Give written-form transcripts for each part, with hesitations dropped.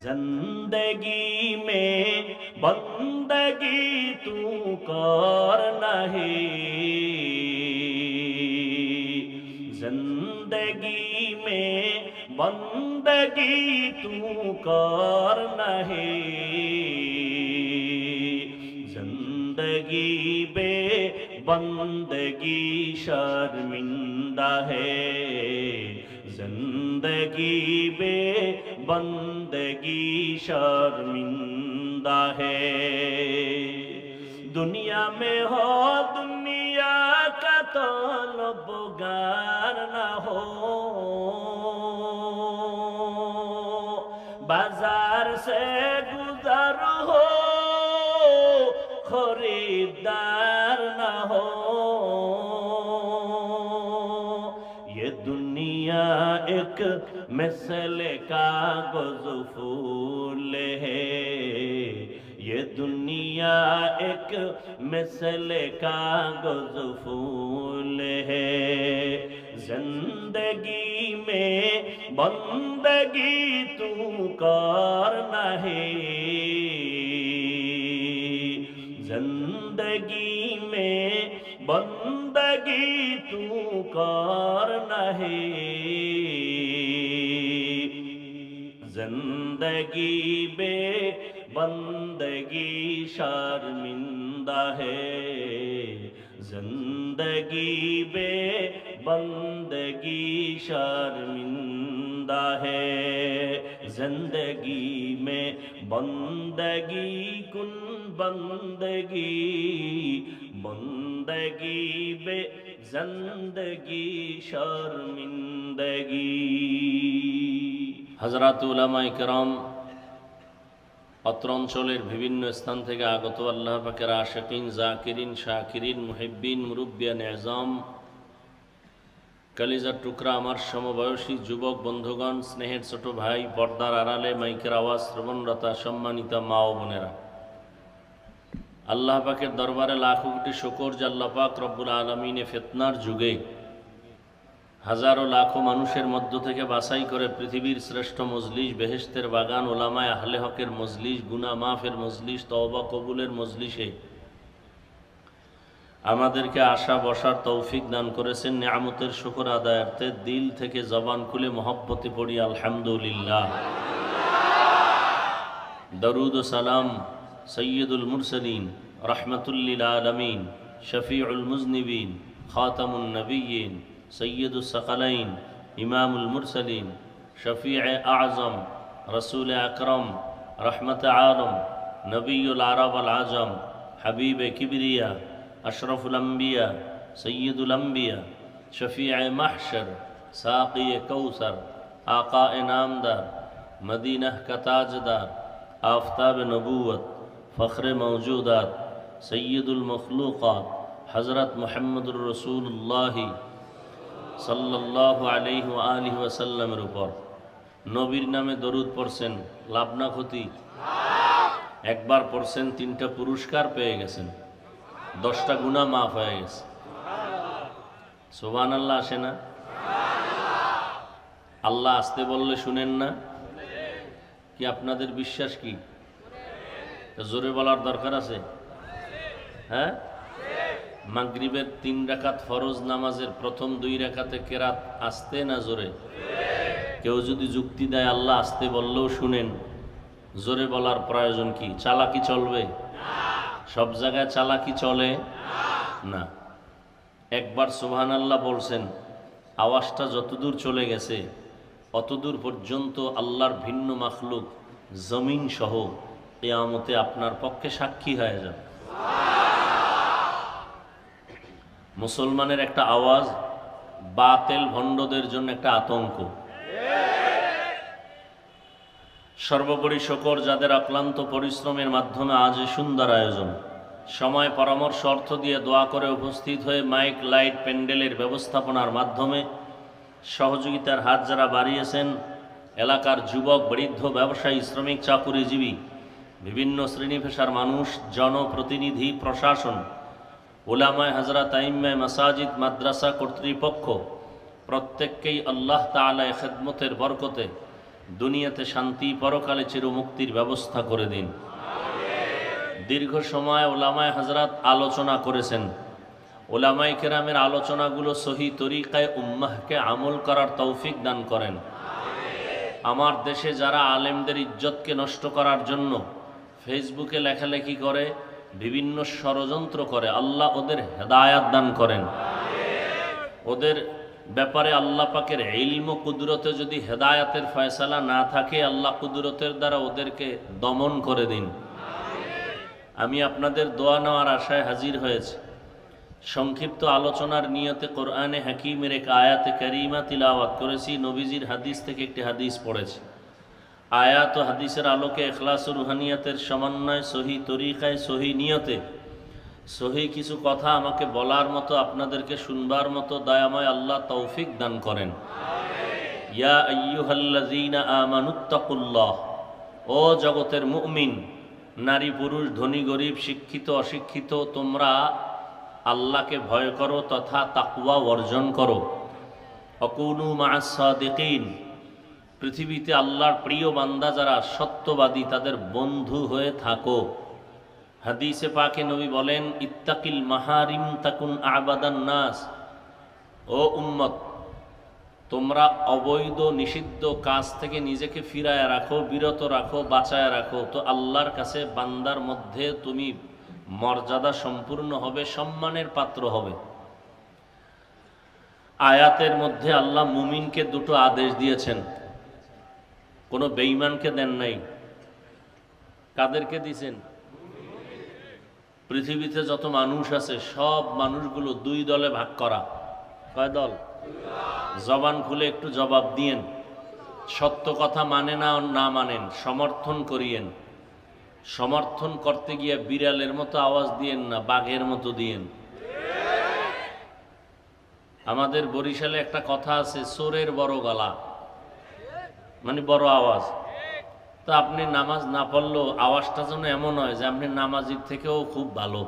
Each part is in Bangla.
जिंदगी में बंदगी तू कर नहीं, जिंदगी में बंदगी तू कर नहीं, जिंदगी बे बंदगी शर्मिंदा है, जिंदगी बे बंदगी शर्मिंदा है। दुनिया में हो दुनिया का तलबगार न हो, बाजार से गुजर हो खरीदार न हो। ये दुनिया एक मिसले कागज फूल है, ये दुनिया एक मिसले कागज फूल है। जिंदगी में बंदगी तू कर नहीं, जिंदगी में बंदगी तू कर नहीं, जिंदगी बे बंदगी शर्मिंदा है, जिंदगी बे बंदगी शर्मिंदा है। जिंदगी में बंदगी कुन बंदगी, बंदगी बे जिंदगी शर्मिंदगी। हजरत उलामाए किराम अत्र अंचलेर विभिन्न स्थान थेके आगत आल्लाह पाकेर आशिकीन जाकिरिन शाकिरिन मुहिब्बिन मुरुब्बियान एजाम कलिजार टुकरा आमार समबयसी युवक बंधुगण स्नेहेर छोटो भाई पर्दार आड़ाले माइकेर आवाज श्रवणरता सम्मानिता मा ओ बोनेरा, आल्लाह पाकेर दरबारे लाखो कोटी शुकर जे आल्लाह पाक रब्बुल आलामीने फितनार जुगे हजारों लाखों मानुषेर मध्य थेके बाछाई करे पृथिवीर श्रेष्ठ मजलिस बेहेश्तेर बागान ओलामाए आहले हकेर मजलिस गुनाह माफेर मजलिस तौबा कबुलेर मजलिसे आमादेरके आशा बसार तौफिक दान करेছেন। नियामतेर शुक्र आदायार्थे दिल थेके जबान खुले मोहब्बते पड़ी आलহামদুলিল্লাহ। दरूद व सलाम सय्यदुल मुरसलीन रहमतुल लिल आलमीन शफीउल मुज़निबीन खातमुन नबिय्यीन सय्यदुस सकलैन इमामुल मुरसलीन शफीए आज़म रसूल अकरम रहमत आलम नबीउल अरब वल आजम हबीब किबरिया अशरफुल अंबिया सय्यदुल अंबिया शफीए महशर साक़ी कौसर आक़ाए नामदार मदीना का ताजदार आफ़ताब नबूवत फ़ख्र मौजूदात सय्यदुल मखलूक़ात हज़रत मुहम्मदुर रसूलुल्लाह सल्लल्लाहु अलैहि व आलिहि वसल्लमेर ऊपर नबीर नामे दरूद पढ़ছেন लाभ ना क्षति, एक बार पढ़ছেন 3टा पुरस्कार पेয়ে গেছেন, 10টা गुनाह माफ হয়ে গেছে। সুবহানাল্লাহ আসে না? আল্লাহ আসতে বললে শুনেন না? কি আপনাদের বিশ্বাস কি? জোরে বলার দরকার আছে? হ্যাঁ, মাগরিবের 3 রাকাত ফরজ নামাজের প্রথম 2 রাকাতে কেরাত আস্তে না জোরে? কেউ যদি যুক্তি দেয় আল্লাহ আসতে বললেও শুনেন, জোরে বলার প্রয়োজন কি? চালাকি চলবে? সব জায়গায় চালাকি চলে না। একবার সুবহানাল্লাহ বলছেন, আওয়াজটা যতদূর চলে গেছে অতদূর পর্যন্ত আল্লাহর ভিন্ন মাখলুক জমিন সহ কিয়ামতে আপনার পক্ষে সাক্ষী হয়ে যাবে। মুসলমানের একটা আওয়াজ বাতিল ভণ্ডদের জন্য একটা আতঙ্ক। সর্বোপরি শুকর যাদের অক্লান্ত পরিশ্রমের মাধ্যমে আজ এই সুন্দর আয়োজন, সময় পরামর্শ অর্থ দিয়ে দোয়া করে উপস্থিত হয়ে মাইক লাইট প্যান্ডেলের ব্যবস্থাপনার মাধ্যমে সহযোগিতার হাত যারা বাড়িয়েছেন, এলাকার যুবক বৃদ্ধ ব্যবসায়ী শ্রমিক চাকুরিজীবী বিভিন্ন শ্রেণী পেশার মানুষ জনপ্রতিনিধি প্রশাসন উলামায়ে হযরত আইম্মায়ে মাসাজিদ মাদ্রাসা কর্তৃপক্ষ প্রত্যেককেই আল্লাহ তাআলা এই খিদমতের বরকতে দুনিয়াতে শান্তি, পরকালে চিরমুক্তির ব্যবস্থা করে দিন। দীর্ঘ সময় ওলামায়ে হযরত আলোচনা করেছেন। ওলামায়ে কেরামের আলোচনাগুলো সহি তরিকায় উম্মাহকে আমল করার তৌফিক দান করেন। আমার দেশে যারা আলেমদের ইজ্জতকে নষ্ট করার জন্য ফেসবুকে লেখালেখি করে, বিভিন্ন ষড়যন্ত্র করে, আল্লাহ ওদের হেদায়াত দান করেন। ওদের ব্যাপারে আল্লাহ পাকের ইলম ও কুদরতে যদি হেদায়াতের ফয়সালা না থাকে, আল্লাহ কুদরতের দ্বারা ওদেরকে দমন করে দিন। আমি আপনাদের দোয়া নেওয়ার আশায় হাজির হয়েছি। সংক্ষিপ্ত আলোচনার নিয়তে কোরআনে হাকিমের এক আয়াতে কারিমা তিলাওয়াত করেছি। নবীজির হাদিস থেকে একটি হাদিস পড়েছি। আয়াত ও হাদিসের আলোকে ইখলাস ও রুহানিয়াতের সমন্বয়, সহি তরিকায়, সহি নিয়তে সহি কিছু কথা আমাকে বলার মতো, আপনাদেরকে শুনবার মতো দয়াময় আল্লাহ তৌফিক দান করেন। ইয়া আইয়ুহাল্লাযীনা আমানুত্তাকুল্লাহ, ও জগতের মুমিন, নারী পুরুষ, ধনী গরিব, শিক্ষিত অশিক্ষিত, তোমরা আল্লাহকে ভয় করো তথা তাকওয়া অর্জন করো। অকুনু মা'আস সাদিকিন, পৃথিবীতে আল্লাহর প্রিয় বান্দা যারা সত্যবাদী, তাদের বন্ধু হয়ে থাকো। হাদিসে পাকে নবী বলেন, ইত্তাকিল মাহারিম তাকুন আবাদান নাস, ও উম্মত, তোমরা অবৈধ নিষিদ্ধ কাজ থেকে নিজেকে ফিরায় রাখো, বিরত রাখো, বাঁচায় রাখো, তো আল্লাহর কাছে বান্দার মধ্যে তুমি মর্যাদা সম্পূর্ণ হবে, সম্মানের পাত্র হবে। আয়াতের মধ্যে আল্লাহ মুমিনকে দুটো আদেশ দিয়েছেন, কোনো বেঈমানকে দেন নাই। কাদেরকে দিয়েছেন? পৃথিবীতে যত মানুষ আছে সব মানুষগুলো দুই দলে ভাগ করা। কয় দল? জবান খুলে একটু জবাব দিয়েন। সত্য কথা মানে না না মানেন, সমর্থন করিয়েন। সমর্থন করতে গিয়ে বিড়ালের মতো আওয়াজ দিয়েন না, বাঘের মতো দিয়েন। আমাদের বরিশালে একটা কথা আছে, চোরের বড় গলা, মানে বড় আওয়াজ। তো আপনি নামাজ না পড়লেও আওয়াজটা যেন এমন হয় যে আপনি নামাজির থেকেও খুব ভালো।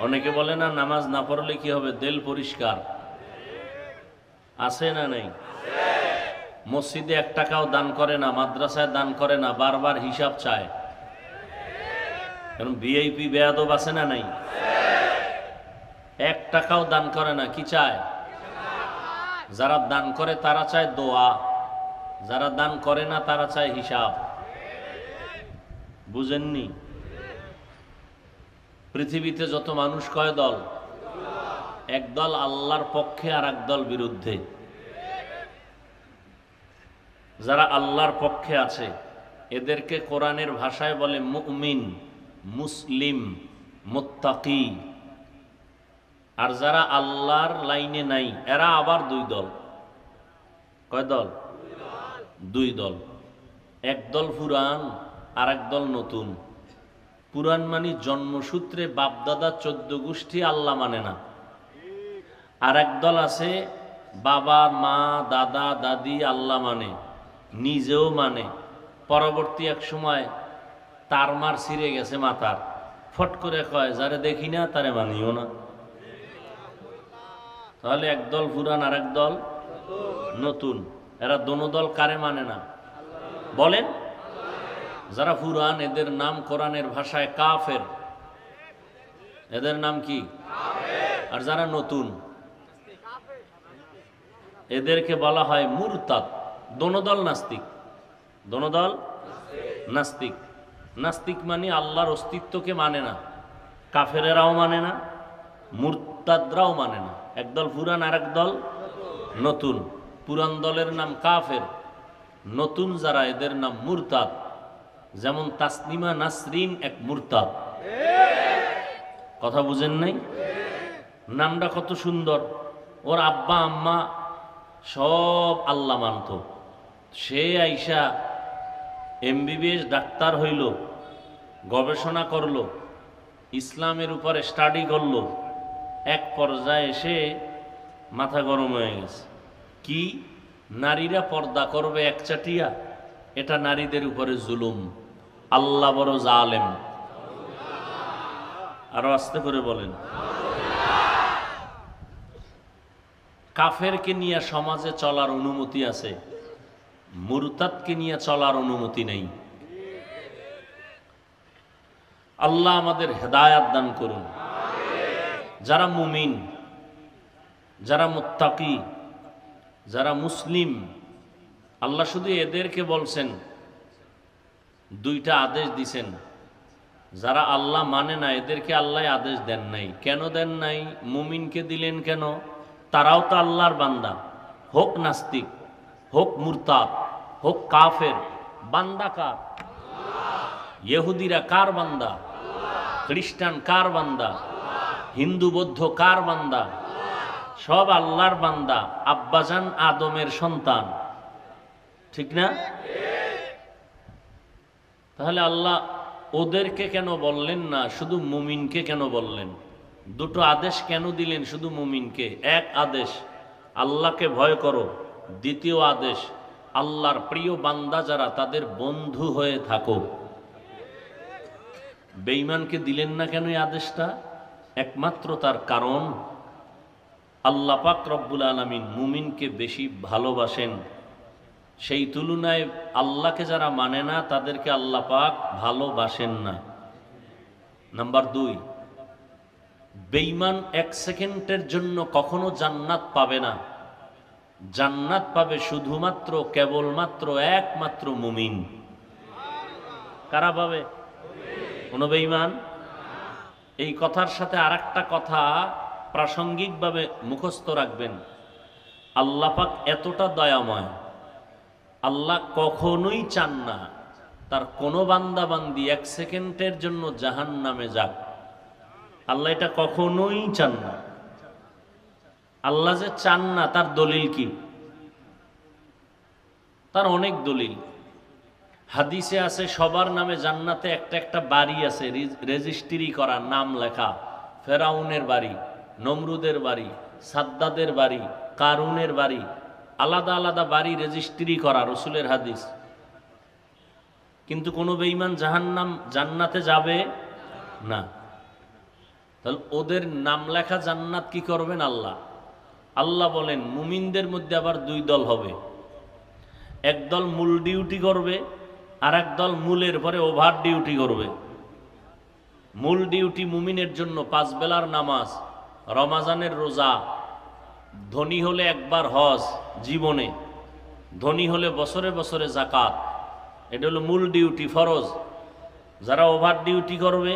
অনেকে বলে না, নামাজ না পড়লে কি হবে, দিল পরিষ্কার। আছে না নাই? মসজিদে 1 টাকাও দান করে না, মাদ্রাসায় দান করে না, বারবার হিসাব চায়। কারণ ভিআইপি বেয়াদব আছে না নাই? 1 টাকাও দান করে না, কি চায়? যারা দান করে তারা চায় দোয়া, যারা দান করে না তারা চায় হিসাব। বুঝেননি? পৃথিবীতে যত মানুষ কয় দল? এক দল আল্লাহর পক্ষে আর এক দল বিরুদ্ধে। যারা আল্লাহর পক্ষে আছে এদেরকে কোরআনের ভাষায় বলে মুমিন, মুসলিম, মুত্তাকি। আর যারা আল্লাহর লাইনে নাই এরা আবার 2 দল। কয় দল? 2 দল। এক দল পুরান আর এক দল নতুন। পুরান মানে জন্মসূত্রে বাপদাদা 14 গোষ্ঠী আল্লাহ মানে না। আর এক দল আছে বাবা মা দাদা দাদি আল্লাহ মানে, নিজেও মানে, পরবর্তী এক সময় তার মার ছিঁড়ে গেছে মাথার, ফট করে কয় যারে দেখি না তারে মানিও না। তাহলে এক দল পুরান আর এক দল নতুন। এরা দোনো দল কারে মানে না বলেন? যারা পুরান এদের নাম কোরআনের ভাষায় কাফের, এদের নাম কি? আর যারা নতুন এদেরকে বলা হয় মুরতাদ। দোনো দল নাস্তিক, দোনো দল নাস্তিক। নাস্তিক মানে আল্লাহর অস্তিত্বকে মানে না, কাফেরেরাও মানে না, মুরতাদরাও মানে না। একদল পুরান আর এক দল নতুন। পুরান দলের নাম কাফের, নতুন যারা এদের নাম মুরতাদ। যেমন তাসনিমা নাসরিন এক মুরতাদ। কথা বুঝেন নাই? নামটা কত সুন্দর। ওর আব্বা আম্মা সব আল্লাহ মানত। সে আইসা এমবিবিএস ডাক্তার হইল, গবেষণা করলো, ইসলামের উপরে স্টাডি করলো। এক পর্যায়ে এসে মাথা গরম হয়ে গেছে। কি নারীরা পর্দা করবে একচাটিয়া, এটা নারীদের উপরে জুলুম, আল্লাহ বড় জালেম। আরো আস্তে করে বলেন। কাফেরকে নিয়ে সমাজে চলার অনুমতি আছে, মুরতাদকে নিয়ে চলার অনুমতি নেই। আল্লাহ আমাদের হেদায়াত দান করুন। যারা মুমিন, যারা মুত্তাকি, যারা মুসলিম, আল্লাহ শুধু এদেরকে বলছেন, দুইটা আদেশ দিছেন। যারা আল্লাহ মানে না এদেরকে আল্লাহ আদেশ দেন নাই। কেন দেন নাই? মুমিনকে দিলেন কেন? তারাও তো আল্লাহর বান্দা, হোক নাস্তিক, হোক মুরতাদ, হোক কাফের। বান্দা কার? ইহুদিরা কার বান্দা? খ্রিস্টান কার বান্দা? হিন্দু বৌদ্ধ কার বান্দা? সব আল্লাহর বান্দা, আব্বাজান আদমের সন্তান, ঠিক না? তাহলে আল্লাহ ওদেরকে কেন বললেন না, শুধু মুমিনকে কেন বললেন? দুটো আদেশ কেন দিলেন শুধু মুমিনকে? এক আদেশ আল্লাহকে ভয় করো, দ্বিতীয় আদেশ আল্লাহর প্রিয় বান্দা যারা তাদের বন্ধু হয়ে থাকো। বেঈমানকে দিলেন না কেন এই আদেশটা? একমাত্র তার কারণ আল্লাহ পাক রব্বুল আলামিন মুমিনকে বেশি ভালোবাসেন। সেই তুলনায় আল্লাহকে যারা মানে না তাদেরকে আল্লাহ পাক ভালোবাসেন না। নাম্বার 2, বেঈমান এক সেকেন্ডের জন্য কখনো জান্নাত পাবে না। জান্নাত পাবে শুধুমাত্র কেবলমাত্র একমাত্র মুমিন। কারা পাবে? কোন বেঈমান? এই কথার সাথে আরেকটা কথা প্রাসঙ্গিকভাবে মুখস্থ রাখবেন। আল্লাহ পাক এতটা দয়াময়, আল্লাহ কখনোই চান না তার কোনো বান্দা বান্দি এক সেকেন্ডের জন্য জাহান্নামে যাক। আল্লাহ এটা কখনোই চান না। আল্লাহ যে চান না তার দলিল কি? তার অনেক দলিল। হাদিসে আছে সবার নামে জান্নাতে একটা একটা বাড়ি আছে, রেজিস্ট্রি করা, নাম লেখা। ফেরাউনের বাড়ি, নমরুদের বাড়ি, সাদ্দাদের বাড়ি, কারুনের বাড়ি, আলাদা আলাদা বাড়ি রেজিস্ট্রি করা, রসুলের হাদিস। কিন্তু কোনো বেঈমান জান্নাতে যাবে না। তাহলে ওদের নাম লেখা জান্নাত কি করবেন আল্লাহ? আল্লাহ বলেন মুমিনদের মধ্যে আবার 2 দল হবে। একদল মূল ডিউটি করবে, আর একদল মূলের পরে ওভার ডিউটি করবে। মূল ডিউটি মুমিনের জন্য 5 বেলার নামাজ, রমাজানের রোজা, ধনী হলে একবার হজ জীবনে, ধনী হলে বছরে বছরে যাকাত। এটা হলো মূল ডিউটি, ফরজ। যারা ওভার ডিউটি করবে,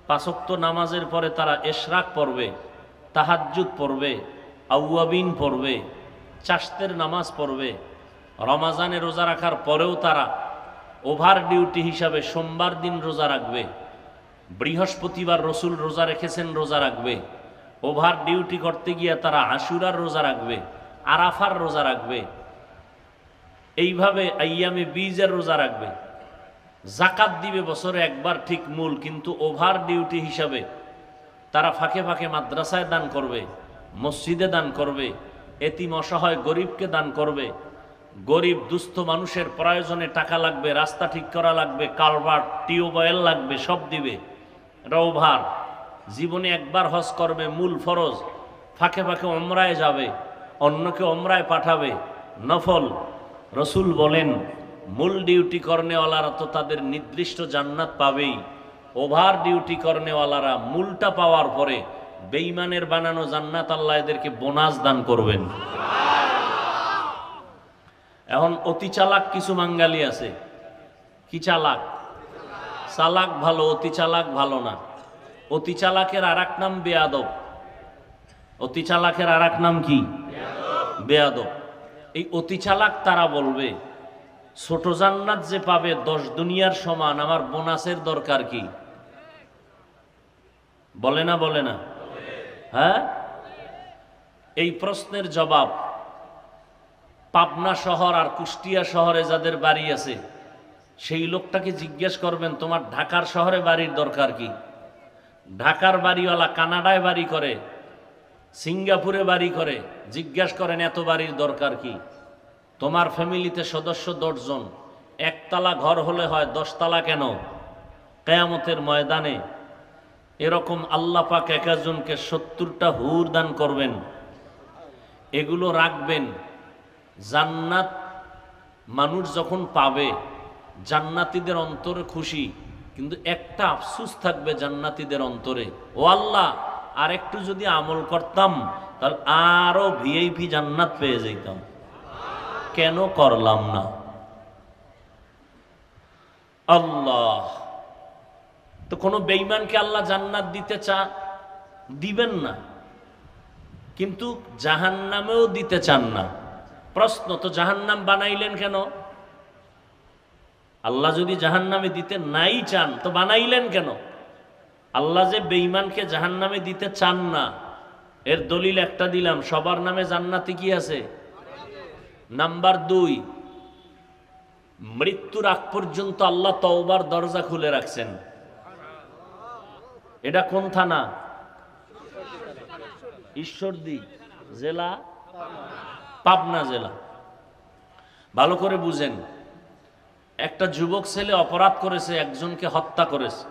5 ওয়াক্ত নামাজের পরে তারা ইশরাক পড়বে, তাহাজ্জুদ পড়বে, আউয়াবিন পড়বে, চাশতের নামাজ পড়বে। রমাজানে রোজা রাখার পরেও তারা ওভার ডিউটি হিসাবে সোমবার দিন রোজা রাখবে, বৃহস্পতিবার রসুল রোজা রেখেছেন রোজা রাখবে। ওভার ডিউটি করতে গিয়ে তারা আশুরার রোজা রাখবে, আরাফার রোজা রাখবে, এইভাবে আইয়ামে বীজের রোজা রাখবে। জাকাত দিবে বছরে একবার ঠিক মূল, কিন্তু ওভার ডিউটি হিসাবে তারা ফাঁকে ফাঁকে মাদ্রাসায় দান করবে, মসজিদে দান করবে, এতিম অসহায় গরিবকে দান করবে। গরিব দুস্থ মানুষের প্রয়োজনে টাকা লাগবে, রাস্তা ঠিক করা লাগবে, কালভার্ট, টিউবওয়েল লাগবে, সব দিবে। এটা ওভার। জীবনে একবার হজ করবে, মূল ফরজ। ফাঁকে ফাঁকে ওমরায় যাবে, অন্যকে ওমরায় পাঠাবে, নফল। রসুল বলেন মূল ডিউটি করনেওয়ালারা তো তাদের নির্দিষ্ট জান্নাত পাবেই, ওভার ডিউটি করনেওয়ালারা মূলটা পাওয়ার পরে বেঈমানের বানানো জান্নাত আল্লাহ এদেরকে বোনাস দান করবেন। এখন অতি চালাক কিছু বাঙালি আছে। কি চালাক? চালাক ভালো, অতি চালাক ভালো না। অতি চালাকের আর এক নাম বেয়াদব। অতি চালাকের আর এক নাম কি? বেয়াদব। এই অতি চালাক তারা বলবে ছোট জান্নাত যে পাবে 10 দুনিয়ার সমান, আমার বোনাসের দরকার কি? বলে না? বলে না? হ্যাঁ, এই প্রশ্নের জবাব পাবনা শহর আর কুষ্টিয়া শহরে যাদের বাড়ি আছে সেই লোকটাকে জিজ্ঞেস করবেন তোমার ঢাকার শহরে বাড়ির দরকার কি? ঢাকার বাড়িওয়ালা কানাডায় বাড়ি করে, সিঙ্গাপুরে বাড়ি করে, জিজ্ঞেস করেন এত বাড়ির দরকার কি? তোমার ফ্যামিলিতে সদস্য 10 জন, একতলা ঘর হলে হয় 10 তলা কেন? কিয়ামতের ময়দানে এরকম আল্লাহ পাক এক একজনকে 70টা হুর দান করবেন। এগুলো রাখবেন। জান্নাত মানুষ যখন পাবে জান্নাতীদের অন্তরে খুশি, কিন্তু একটা আফসোস থাকবে জান্নাতীদের অন্তরে, ও আল্লাহ আর একটু যদি আমল করতাম তাহলে আরো ভিআইপি জান্নাত পেয়ে যেতাম, কেন করলাম না? আল্লাহ তো কোনো বেঈমানকে আল্লাহ জান্নাত দিবেন না, কিন্তু জাহান্নামেও দিতে চান না। প্রশ্ন, তো জাহান্নাম বানাইলেন কেন? আল্লাহ যদি জাহান্নামে দিতে নাই চান তো বানাইলেন কেন? আল্লাহ যে বেঈমানকে জাহান্নামে দিতে চান না এর দলিল একটা দিলাম, সবার নামে জান্নাতে কি আছে? নাম্বার 2, মৃত্যুর আগ পর্যন্ত আল্লাহ তওবার দরজা খুলে রাখছেন। এটা কোন থানা? ঈশ্বরদী জেলা, পাবনা জেলা। ভালো করে বুঝেন, একটা যুবক ছেলে অপরাধ করেছে, একজনকে হত্যা করেছে,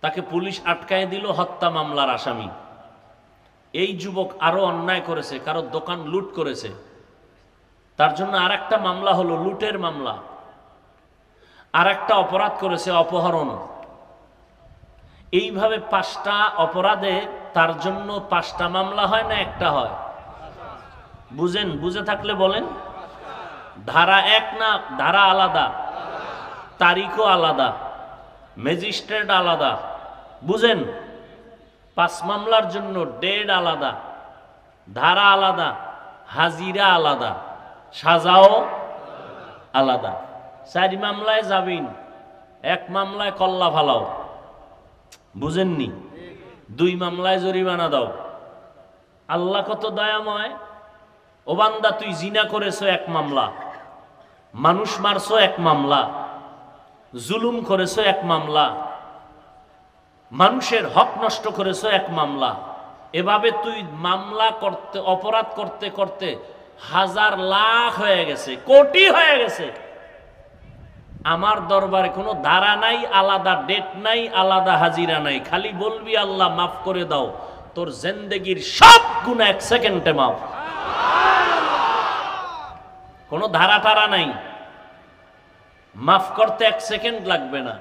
তাকে পুলিশ আটকায় দিল হত্যা মামলার আসামি। এই যুবক আরো অন্যায় করেছে, কারো দোকান লুট করেছে, তার জন্য আর একটা মামলা হলো লুটের মামলা। আর একটা অপরাধ করেছে অপহরণ। এইভাবে 5টা অপরাধে তার জন্য 5টা মামলা হয় না একটা হয়? বুঝেন, বুঝে থাকলে বলেন। ধারা 1 না ধারা আলাদা, তারিখও আলাদা, ম্যাজিস্ট্রেট আলাদা। বুঝেন, 5 মামলার জন্য ডেট আলাদা, ধারা আলাদা, হাজিরা আলাদা, সাজাও আলাদা। 4 মামলায় জামিন, 1 মামলায় কল্লা ফালাও। বুঝেননি? 2 মামলায় জরিমানা দাও। আল্লাহ কত দয়াময়। ও বান্দা, তুই জিনা করেছো 1 মামলা, মানুষ মারছো 1 মামলা, জুলুম করেছো 1 মামলা, মানুষের হক নষ্ট করেছো 1 মামলা। এভাবে তুই মামলা করতে, অপরাধ করতে করতে হাজার লাখ হয়ে গেছে, কোটি হয়ে গেছে। আমার দরবারে কোনো ধারা নাই, আলাদা ডেট নাই, আলাদা হাজিরা নাই। খালি বলবি আল্লাহ মাফ করে দাও, তোর জিন্দেগির সব গুনাহ 1 সেকেন্ডে মাফ। কোনো ধারা টারা নাই, মাফ করতে 1 সেকেন্ড লাগবে না।